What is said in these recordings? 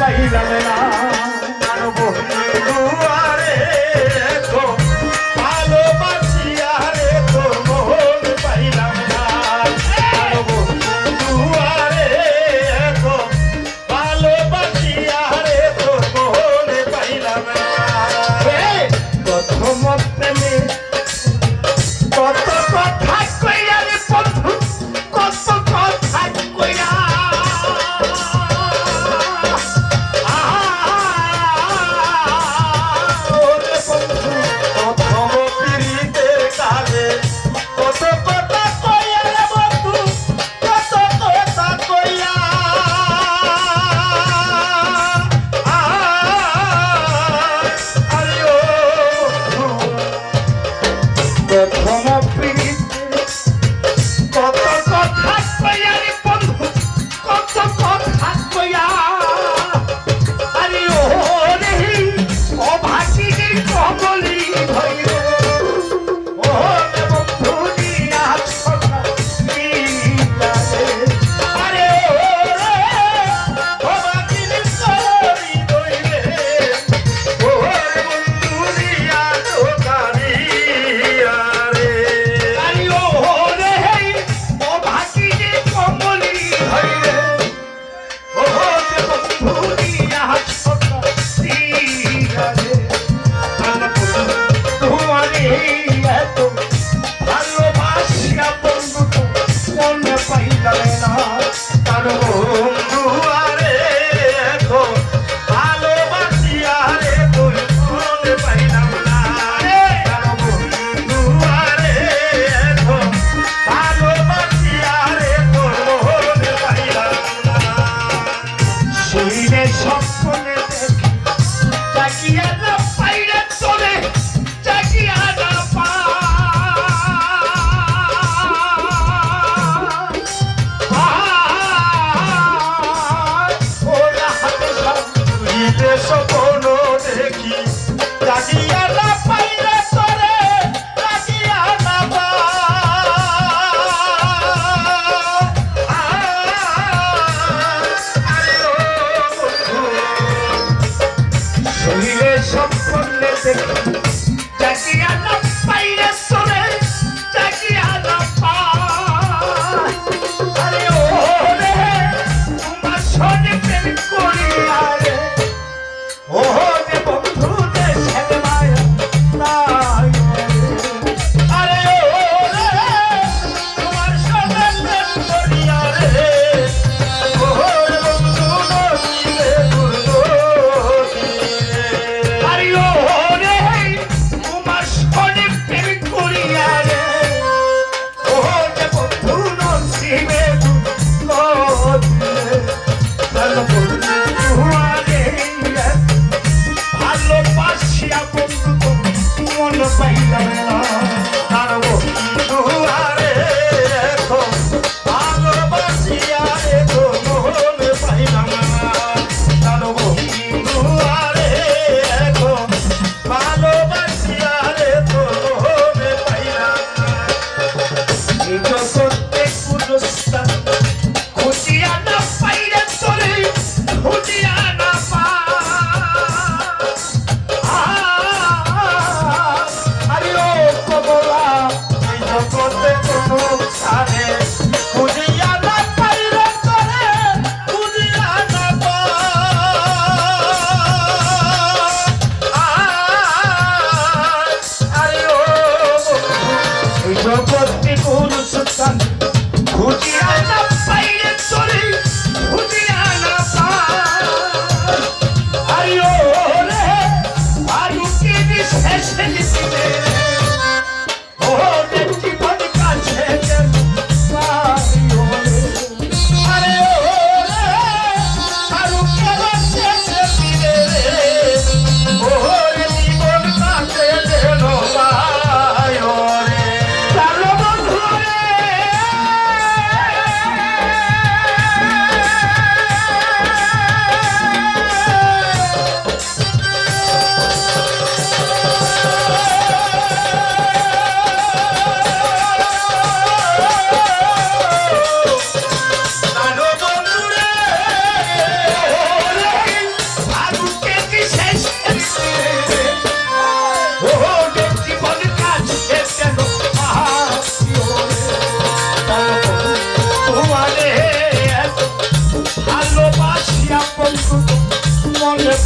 পাইলাম না আর বন্ধু আরে তো ভালোবাসিয়া রে তোর মন পাইলাম না আর বন্ধু আরে তো ভালোবাসিয়া রে তোর মন পাইলাম না প্রথম প্রেমে কত কথা কইয়া রে বন্ধু কত কথা কইয়া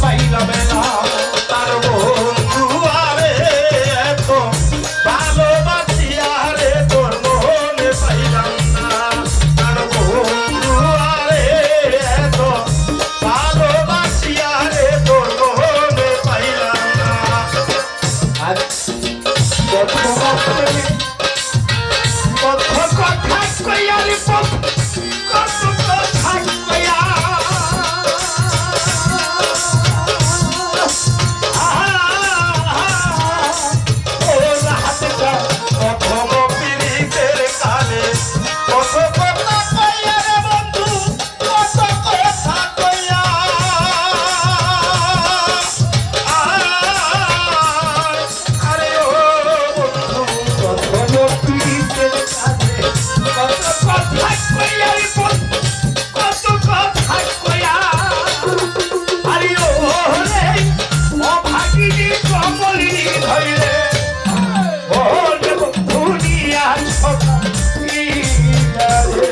পাইলাম না তার বন্ধু আরে এত ভালোবাসিয়া রে তোর মনে পাইলাম না তার বন্ধু আরে এত ভালোবাসিয়া রে তোর মনে পাইলাম না আর কত কথা কইয়া রে কত কথা কইয়া ও রাহাতটা প্রথম পীড়িতের কালে কত কথা কইয়া রে বন্ধু কত কথা কইয়া আরে ও বন্ধু প্রথম পীড়িতের কাছে কত কথা কইয়া রে কত কথা কইয়া আরে ও রে ও ভাগিনী কমলিনী ধইরে ও রে বন্ধু নিয়া সকালিয়া রে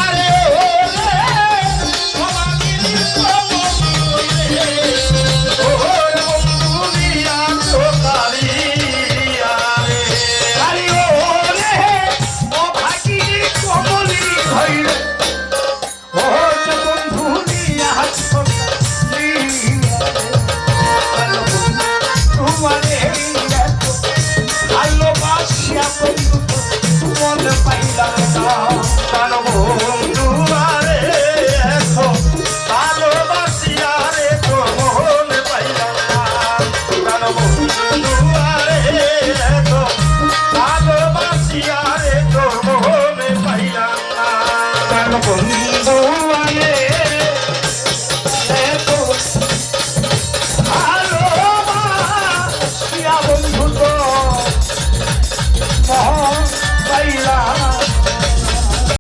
আরে ও রে ভবানী কমলিনী ও রে বন্ধু নিয়া সকালিয়া রে আরে ও রে ও ভাগিনী কমলিনী ধইরে ও রে বন্ধু নিয়া সকালিয়া রে তোমারে ভালোবাসিয়া বন্ধু মনে পাইলাম না তার বন্ধু আরে এত ভালোবাসিয়া রে তোর মনে পাইলাম না তার বন্ধু আরে এত ভালোবাসিয়া রে তোর মনে পাইলাম না তার বন্ধু